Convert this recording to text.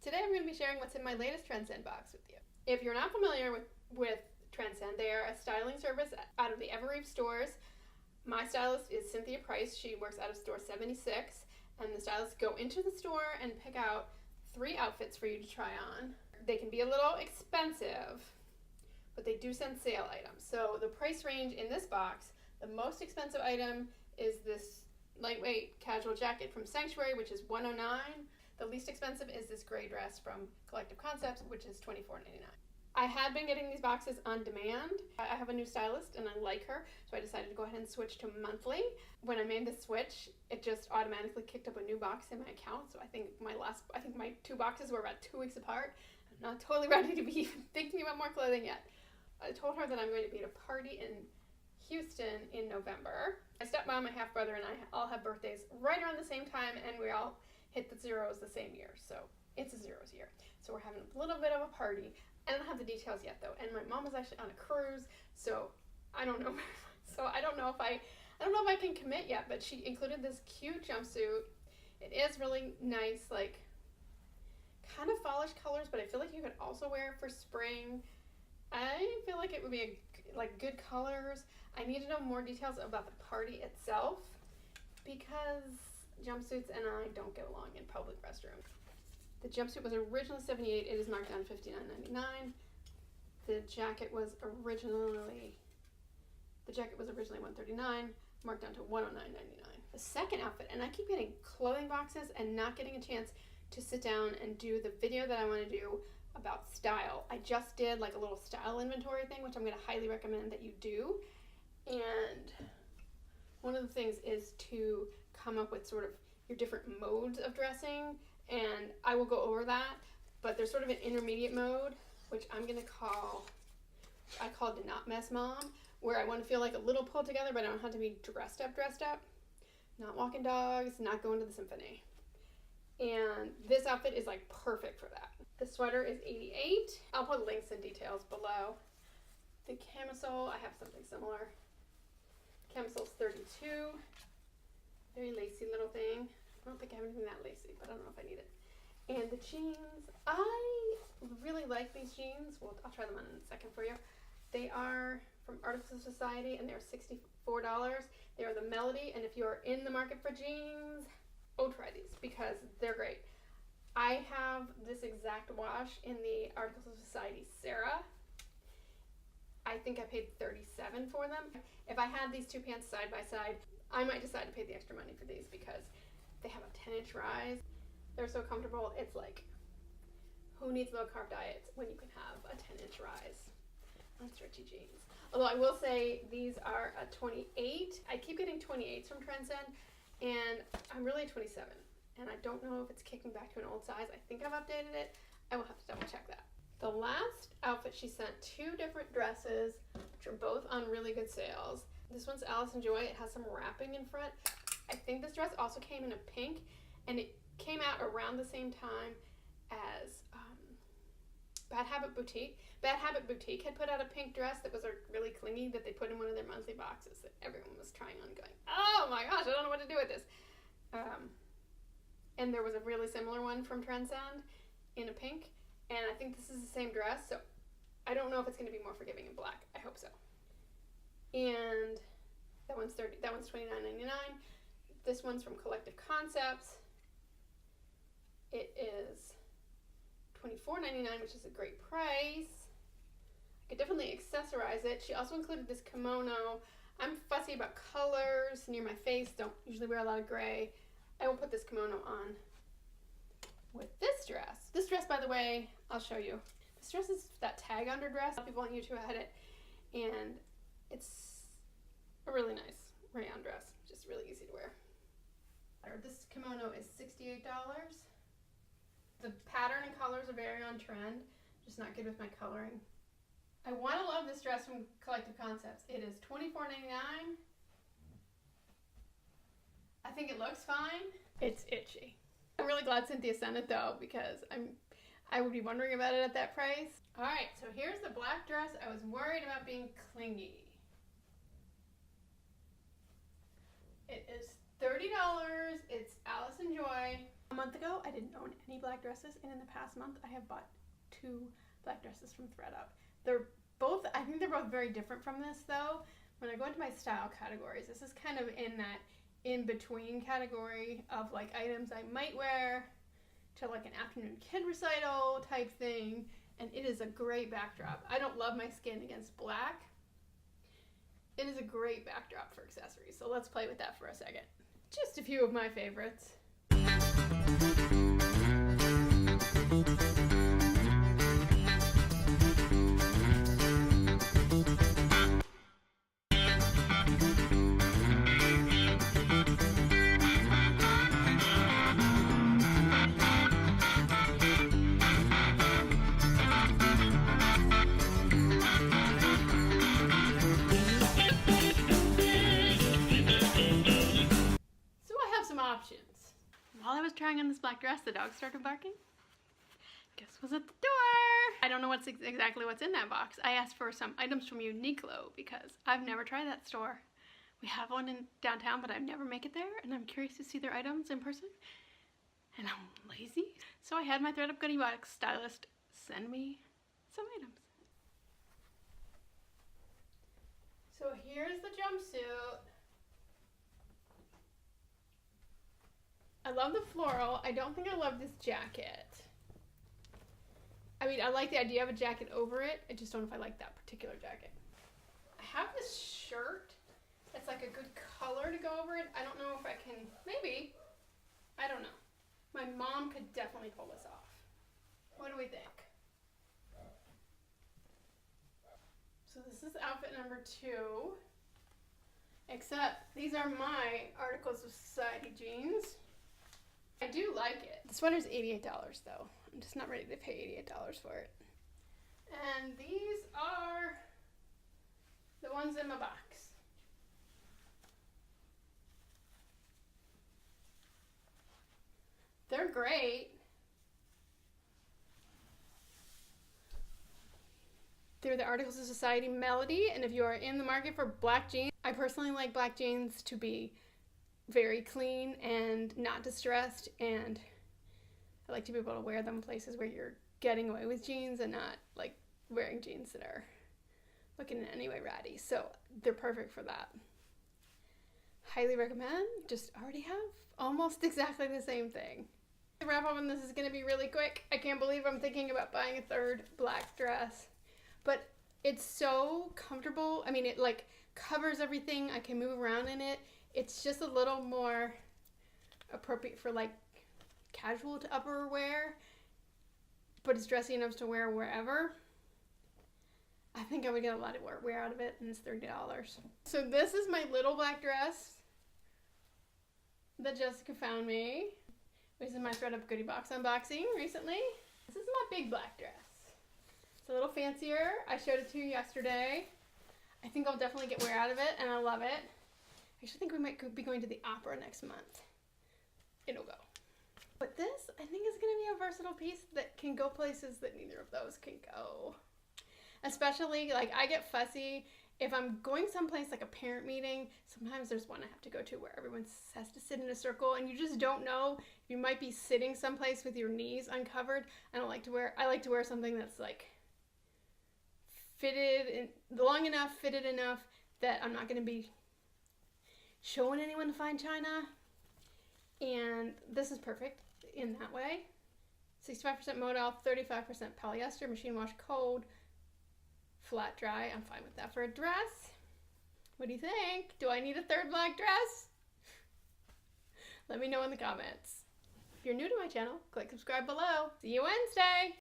today I'm going to be sharing what's in my latest Trendsend box with you. If you're not familiar with Trendsend, they are a styling service out of the Evereve stores. My stylist is Cynthia Price. She works out of store 76, and the stylists go into the store and pick out 3 outfits for you to try on. They can be a little expensive, but they do send sale items. So the price range in this box, the most expensive item is this lightweight casual jacket from Sanctuary, which is $109. The least expensive is this gray dress from Collective Concepts, which is $24.99. I had been getting these boxes on demand. I have a new stylist and I like her, so I decided to go ahead and switch to monthly. When I made the switch, it just automatically kicked up a new box in my account. So I think my 2 boxes were about 2 weeks apart. I'm not totally ready to be even thinking about more clothing yet. I told her that I'm going to be at a party in Houston in November. My stepmom, my half-brother, and I all have birthdays right around the same time, and we all hit the zeros the same year. So it's a zeros year. So we're having a little bit of a party. I don't have the details yet though, and my mom was actually on a cruise, so I don't know. I don't know if I can commit yet, but she included this cute jumpsuit. It is really nice, like kind of fallish colors, but I feel like you could also wear it for spring. I feel like it would be like good colors. I need to know more details about the party itself because jumpsuits and I don't get along in public restrooms. The jumpsuit was originally $78. It is marked down $59.99. The jacket was originally $139, marked down to $109.99. The second outfit, and I keep getting clothing boxes and not getting a chance to sit down and do the video that I want to do about style. I just did like a little style inventory thing, which I'm going to highly recommend that you do. And one of the things is to come up with sort of your different modes of dressing, and I will go over that, but there's sort of an intermediate mode, which I call the Not Mess Mom, where I want to feel like a little pulled together, but I don't have to be dressed up, not walking dogs, not going to the symphony. And this outfit is like perfect for that. The sweater is $88. I'll put links and details below. The camisole, I have something similar. Camisole's $32. Very lacy little thing. I don't think I have anything that lacy, but I don't know if I need it. And the jeans, I really like these jeans. Well, I'll try them on in a second for you. They are from Articles of Society, and they're $64. They are the Melody, and if you're in the market for jeans, try these because they're great. I have this exact wash in the Articles of Society Sarah. I think I paid $37 for them. If I had these 2 pants side by side, I might decide to pay the extra money for these because they have a 10-inch rise. They're so comfortable. It's like, who needs low-carb diets when you can have a 10-inch rise on stretchy jeans? Although I will say these are a 28. I keep getting 28s from Trendsend, and I'm really a 27. And I don't know if it's kicking back to an old size. I think I've updated it. I will have to double check that. The last outfit, she sent 2 different dresses, which are both on really good sales. This one's Allison Joy. It has some wrapping in front. I think this dress also came in a pink, and it came out around the same time as Bad Habit Boutique. Bad Habit Boutique had put out a pink dress that was really clingy that they put in one of their monthly boxes that everyone was trying on going, oh my gosh, I don't know what to do with this. And there was a really similar one from Trendsend in a pink, and I think this is the same dress, so I don't know if it's going to be more forgiving in black. I hope so. And that one's $29.99. This one's from Collective Concepts. It is $24.99, which is a great price. I could definitely accessorize it. She also included this kimono. I'm fussy about colors near my face. Don't usually wear a lot of gray. I will put this kimono on with this dress. This dress, by the way, I'll show you. This dress is that tag under dress. A lot of people on YouTube had it, and it's a really nice rayon dress. Just really easy to wear. This kimono is $68. The pattern and colors are very on trend, just not good with my coloring. I want to love this dress from Collective Concepts. It is $24.99. I think it looks fine. It's itchy. I'm really glad Cynthia sent it though, because I would be wondering about it at that price. Alright, so here's the black dress I was worried about being clingy. It is $30. It's Allison Joy. A month ago, I didn't own any black dresses, and in the past month, I have bought 2 black dresses from ThredUp. I think they're both very different from this, though. When I go into my style categories, this is kind of in that in-between category of like items I might wear to like an afternoon kid recital type thing, and it is a great backdrop. I don't love my skin against black. It is a great backdrop for accessories, so let's play with that for a second. Just a few of my favorites. Options. While I was trying on this black dress, the dog started barking. Guess who's at the door? I don't know exactly what's in that box. I asked for some items from Uniqlo because I've never tried that store. We have one in downtown, but I never make it there, and I'm curious to see their items in person. And I'm lazy, so I had my ThredUp Goodie Box stylist send me some items. So here's the jumpsuit. I love the floral. I don't think I love this jacket. I mean, I like the idea of a jacket over it. I just don't know if I like that particular jacket. I have this shirt that's like a good color to go over it. I don't know if I can, maybe. I don't know. My mom could definitely pull this off. What do we think? So this is outfit number 2. Except these are my Articles of Society jeans. I do like it. The sweater's $88 though. I'm just not ready to pay $88 for it. And these are the ones in my box. They're great. They're the Articles of Society Melody, and if you are in the market for black jeans, I personally like black jeans to be very clean and not distressed, and I like to be able to wear them places where you're getting away with jeans and not like wearing jeans that are looking in any way ratty. So they're perfect for that. Highly recommend. Just already have almost exactly the same thing. To wrap up, and this is going to be really quick. I can't believe I'm thinking about buying a 3rd black dress, but it's so comfortable. I mean, it like covers everything. I can move around in it. It's just a little more appropriate for like casual to upper wear, but it's dressy enough to wear wherever. I think I would get a lot of wear out of it, and it's $30. So this is my little black dress that Jessica found me. This is my ThredUp Goodie Box unboxing recently. This is my big black dress. It's a little fancier. I showed it to you yesterday. I think I'll definitely get wear out of it, and I love it. I actually think we might be going to the opera next month. It'll go. But this, I think, is going to be a versatile piece that can go places that neither of those can go. Especially, like, I get fussy if I'm going someplace like a parent meeting. Sometimes there's one I have to go to where everyone has to sit in a circle, and you just don't know. You might be sitting someplace with your knees uncovered. I like to wear something that's like fitted in, long enough, fitted enough that I'm not going to be showing anyone the fine china, and this is perfect in that way. 65% modal, 35% polyester, machine wash cold, flat dry. I'm fine with that for a dress. What do you think? Do I need a 3rd black dress? Let me know in the comments. If you're new to my channel, click subscribe below. See you Wednesday!